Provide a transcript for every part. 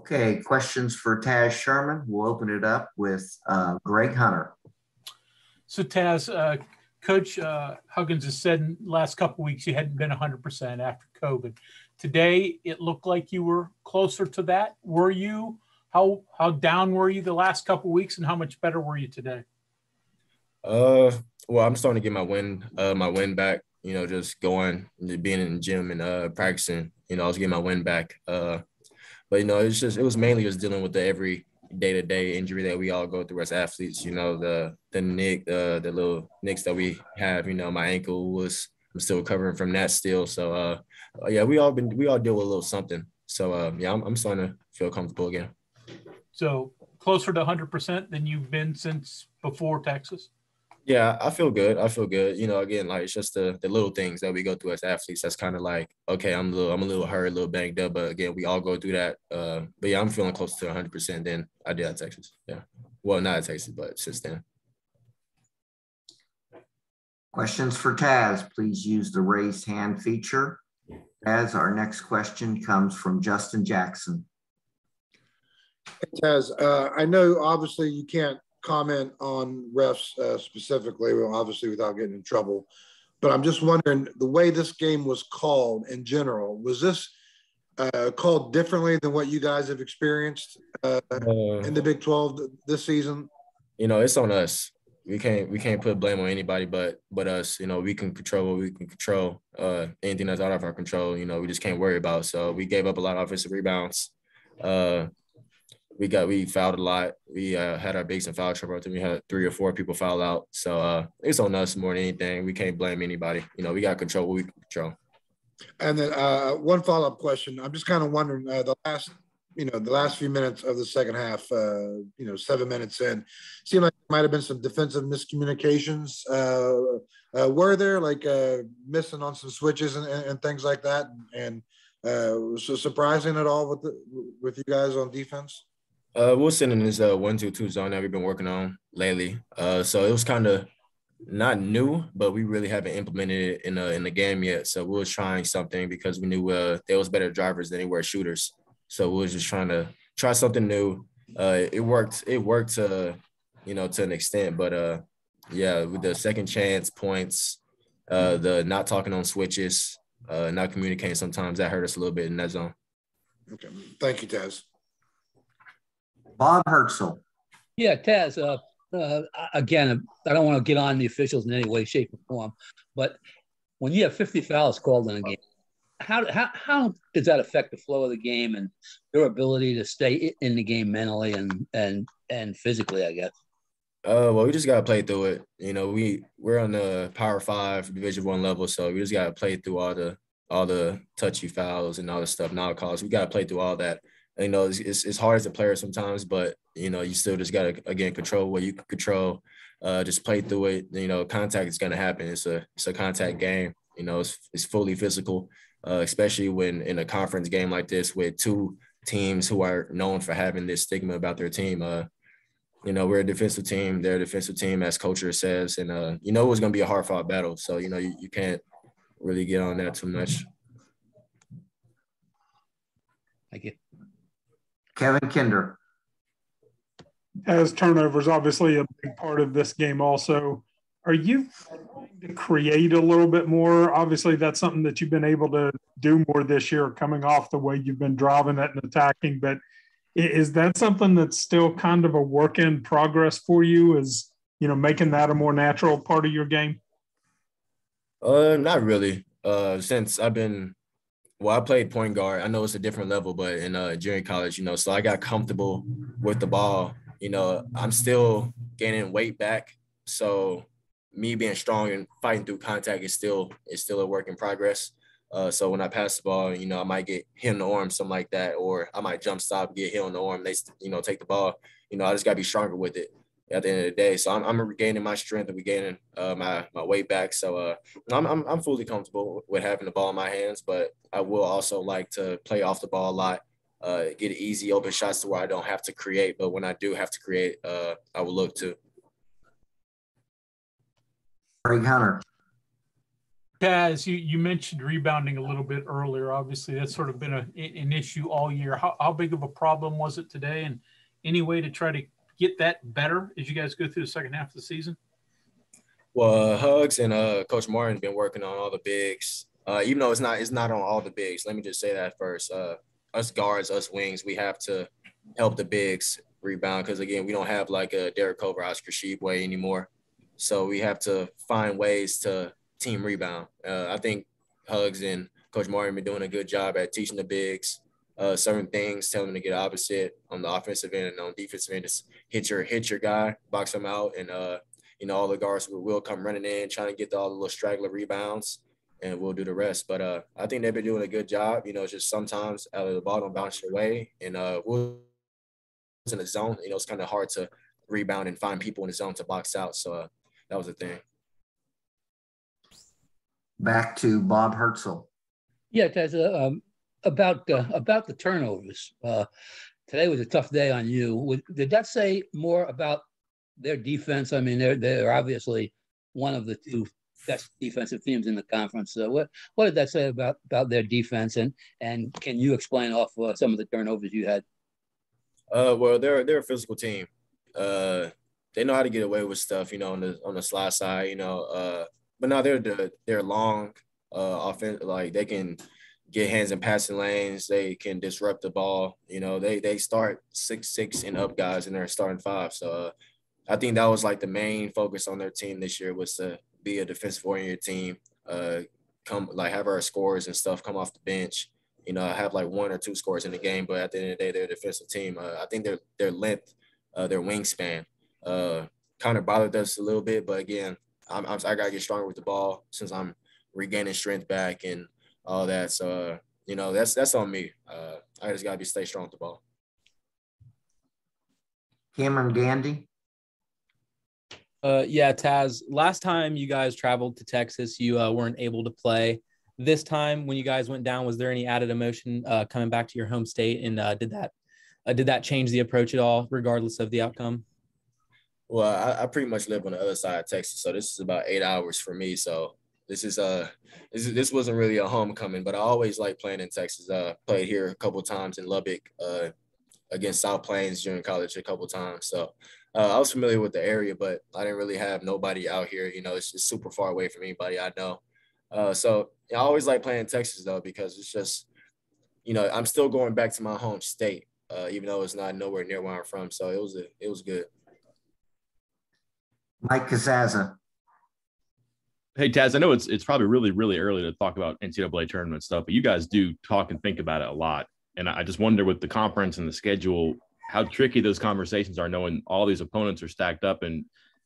Okay, questions for Taz Sherman. We'll open it up with Greg Hunter. So Taz, Coach Huggins has said in the last couple of weeks you hadn't been 100% after COVID. Today, it looked like you were closer to that. Were you? How down were you the last couple of weeks, and how much better were you today? Well, I'm starting to get my wind back. Just going, being in the gym and practicing. I was getting my wind back. But it was mainly just dealing with the every day-to-day injury that we all go through as athletes. The little nicks that we have. My ankle I'm still recovering from that still. So we all deal with a little something. So I'm starting to feel comfortable again. So closer to 100% than you've been since before Texas? Yeah, I feel good. Again, like it's just the little things that we go through as athletes. That's kind of like, okay, I'm a little hurt, a little banged up, but again, we all go through that. But yeah, I'm feeling closer to 100% than I did at Texas. Yeah, well, not at Texas, but since then. Questions for Taz, please use the raised hand feature. Taz, our next question comes from Justin Jackson. Hey, Taz, I know obviously you can't comment on refs specifically, obviously without getting in trouble, but I'm just wondering, the way this game was called in general, was this called differently than what you guys have experienced in the Big 12 this season? It's on us. We can't put blame on anybody but us. We can control what we can control. Anything that's out of our control, we just can't worry about. So we gave up a lot of offensive rebounds. We fouled a lot. We had our bigs in foul trouble. I think we had 3 or 4 people foul out. So it's on us more than anything. We can't blame anybody. We got to control what we can control. And then one follow-up question. I'm just kind of wondering, the last few minutes of the second half, 7 minutes in, seemed like there might have been some defensive miscommunications. Were there missing on some switches and things like that? And was it surprising at all with you guys on defense? We're sitting in this 1-2-2 zone that we've been working on lately. So it was kind of not new, but we really haven't implemented it in the game yet. So we were trying something because we knew there was better drivers than they were shooters. So we were just trying to try something new. It worked. It worked to an extent, but with the second chance points, the not talking on switches, not communicating sometimes, that hurt us a little bit in that zone. Okay, thank you, Taz. Bob Herzl. Yeah, Taz, again, I don't want to get on the officials in any way, shape, or form, but when you have 50 fouls called in a game, how does that affect the flow of the game and your ability to stay in the game mentally and physically, I guess? Well, we just got to play through it. We're on the Power 5 Division I level, so we just got to play through all the touchy fouls and all the stuff now calls. We got to play through all that. It's hard as a player sometimes, but, you still just got to, again, control what you can control. Just play through it. Contact is going to happen. It's a contact game. It's fully physical, especially when in a conference game like this with 2 teams who are known for having this stigma about their team. We're a defensive team. They're a defensive team, as Coach says. And, it was going to be a hard-fought battle. So, you can't really get on that too much. Thank you. Kevin Kinder. As turnovers, obviously a big part of this game also. Are you trying to create a little bit more? Obviously, that's something that you've been able to do more this year, coming off the way you've been driving it and attacking. But is that something that's still kind of a work in progress for you? Is, making that a more natural part of your game? Not really. Since I played point guard. I know it's a different level, but in junior college, so I got comfortable with the ball. I'm still gaining weight back. So me being strong and fighting through contact is still a work in progress. So when I pass the ball, I might get hit in the arm, something like that, or I might jump stop, get hit on the arm. They, take the ball. I just got to be stronger with it at the end of the day. So I'm regaining my strength and regaining my weight back. So I'm fully comfortable with having the ball in my hands, but I will also like to play off the ball a lot, get easy open shots to where I don't have to create. But when I do have to create, I will look to. Greg Hunter. Taz, you mentioned rebounding a little bit earlier. Obviously, that's sort of been an issue all year. How big of a problem was it today? And any way to try to get that better as you guys go through the second half of the season? Well, Hugs and Coach Martin been working on all the bigs. Even though it's not on all the bigs. Let me just say that first. Us guards, us wings, we have to help the bigs rebound because again, we don't have like a Derek Cover, Oscar Sheboy anymore. So we have to find ways to team rebound. I think Hugs and Coach Martin been doing a good job at teaching the bigs certain things, telling them to get opposite on the offensive end and on defensive end. Just hit your guy, box him out, and all the guards will come running in, trying to get all the little straggler rebounds, and we'll do the rest. But I think they've been doing a good job. Just sometimes out of the ball don't bounce your way, and we'll in the zone. It's kind of hard to rebound and find people in the zone to box out. So that was the thing. Back to Bob Hertzel. Yeah, Taz, about the turnovers. Today was a tough day on you. Did that say more about their defense? I mean, they're obviously one of the two best defensive teams in the conference. So what did that say about their defense? And can you explain off some of the turnovers you had? Well, they're a physical team. They know how to get away with stuff, on the slide side, but now they're long offense. Like they can get hands in passing lanes. They can disrupt the ball. They start 6'6" and up guys, and they're starting 5. So I think that was like the main focus on their team this year was to be a defensive oriented team. Have our scores and stuff come off the bench. Have like 1 or 2 scores in the game, but at the end of the day, they're a defensive team. I think their length, their wingspan, kind of bothered us a little bit. But again, I gotta get stronger with the ball since I'm regaining strength back and all that. So that's on me. I just gotta stay strong with the ball. Cameron Gandy. Yeah, Taz, last time you guys traveled to Texas, you weren't able to play. This time when you guys went down, was there any added emotion coming back to your home state? And did that change the approach at all, regardless of the outcome? Well, I pretty much live on the other side of Texas, so this is about 8 hours for me. So this wasn't really a homecoming, but I always like playing in Texas. Played here a couple of times in Lubbock against South Plains during college a couple of times. So I was familiar with the area, but I didn't really have nobody out here. It's just super far away from anybody I know. So I always like playing in Texas though, because it's just, I'm still going back to my home state, even though it's not nowhere near where I'm from. So it was good. Mike Casazza. Hey, Taz, I know it's probably really, really early to talk about NCAA tournament stuff, but you guys do talk and think about it a lot. And I just wonder with the conference and the schedule, how tricky those conversations are, knowing all these opponents are stacked up and,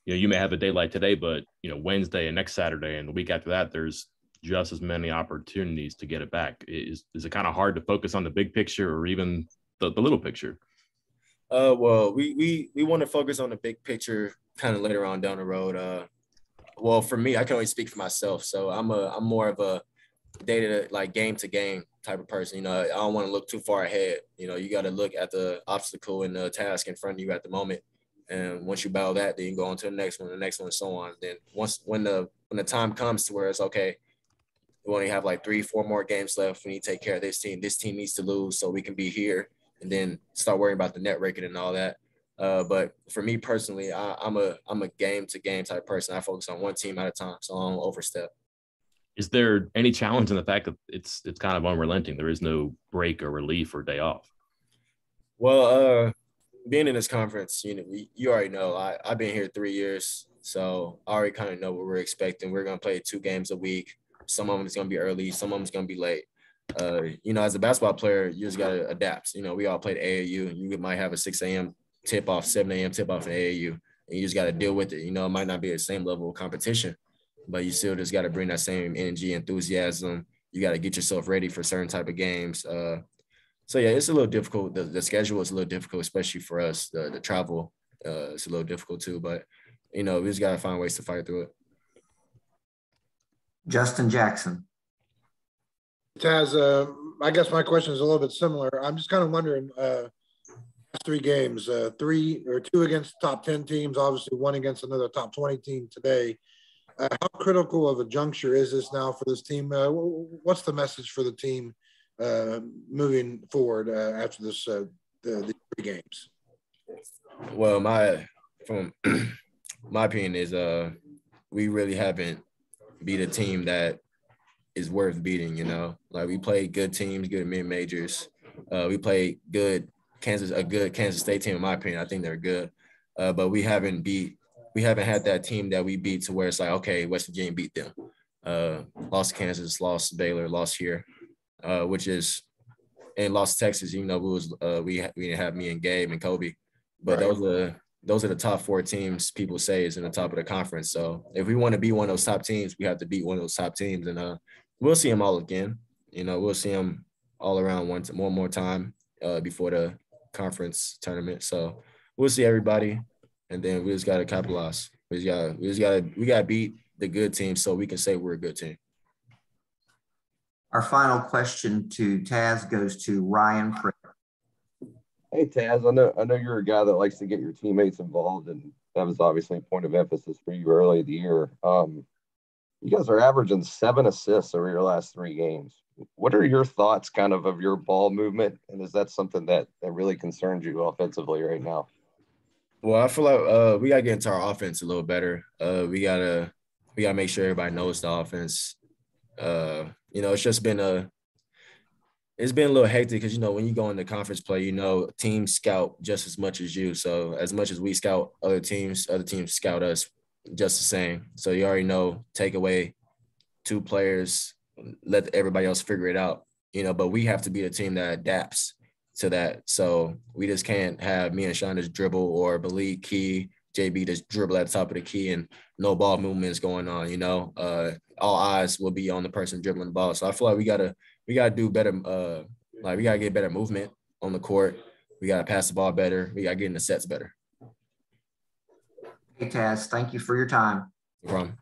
you may have a day like today, but, Wednesday and next Saturday and the week after that, there's just as many opportunities to get it back. Is it kind of hard to focus on the big picture or even the little picture? Well, we want to focus on the big picture kind of later on down the road. Well, for me, I can only speak for myself. So I'm more of a day-to-day, like game-to-game type of person. I don't want to look too far ahead. You got to look at the obstacle and the task in front of you at the moment. And once you battle that, then you go on to the next one, and so on. Then when the time comes to where it's okay, we only have like 3-4 more games left. We need to take care of this team. This team needs to lose so we can be here, and then start worrying about the net record and all that. But for me personally, I'm a game-to-game type person. I focus on one team at a time, so I don't overstep. Is there any challenge in the fact that it's kind of unrelenting? There is no break or relief or day off. Well, being in this conference, you already know. I've been here 3 years, so I already kind of know what we're expecting. We're gonna play 2 games a week. Some of them is gonna be early, some of them is gonna be late. As a basketball player, you just gotta adapt. We all played AAU, and you might have a 6 a.m. tip off, 7 a.m. tip off in AAU, and you just gotta deal with it. It might not be the same level of competition, but you still just gotta bring that same energy, enthusiasm. You gotta get yourself ready for certain type of games. So yeah, it's a little difficult. The schedule is a little difficult, especially for us. The travel it's a little difficult too, but we just gotta find ways to fight through it. Justin Jackson. Taz, I guess my question is a little bit similar. I'm just kind of wondering, 3 games, 3 or 2 against top 10 teams, obviously 1 against another top 20 team today. how critical of a juncture is this now for this team? What's the message for the team moving forward after this the 3 games? Well, my opinion is we really haven't beat a team that is worth beating. You know, like we played good teams, good mid-majors. We played a good Kansas State team, in my opinion. I think they're good, but we haven't had that team that we beat to where it's like, okay, West Virginia beat them. Lost to Kansas, lost to Baylor, lost here, and lost to Texas. You know, we didn't have me and Gabe and Kobe, but right. Those are the top 4 teams people say is in the top of the conference. So if we want to be one of those top teams, we have to beat one of those top teams, and we'll see them all again. You know, we'll see them all around one more time before the conference tournament. So we'll see everybody, and then we just got to capitalize. We got to beat the good team so we can say we're a good team. Our final question to Taz goes to Ryan Prick. Hey, Taz, I know you're a guy that likes to get your teammates involved, and that was obviously a point of emphasis for you early in the year. You guys are averaging 7 assists over your last 3 games. What are your thoughts kind of your ball movement, and is that something that really concerns you offensively right now? Well, I feel like we got to get into our offense a little better. We gotta make sure everybody knows the offense. You know, it's been a little hectic because, you know, when you go into conference play, you know, teams scout just as much as you. So as much as we scout other teams scout us just the same. So you already know, take away 2 players, let everybody else figure it out, you know, but we have to be a team that adapts to that. So we just can't have me and Sean just dribble, or Malik, Key, JB just dribble at the top of the key and no ball movements going on, you know. All eyes will be on the person dribbling the ball. So I feel like we gotta do better. We gotta get better movement on the court. We gotta pass the ball better. We gotta get in the sets better. Hey, Taz, thank you for your time. No problem.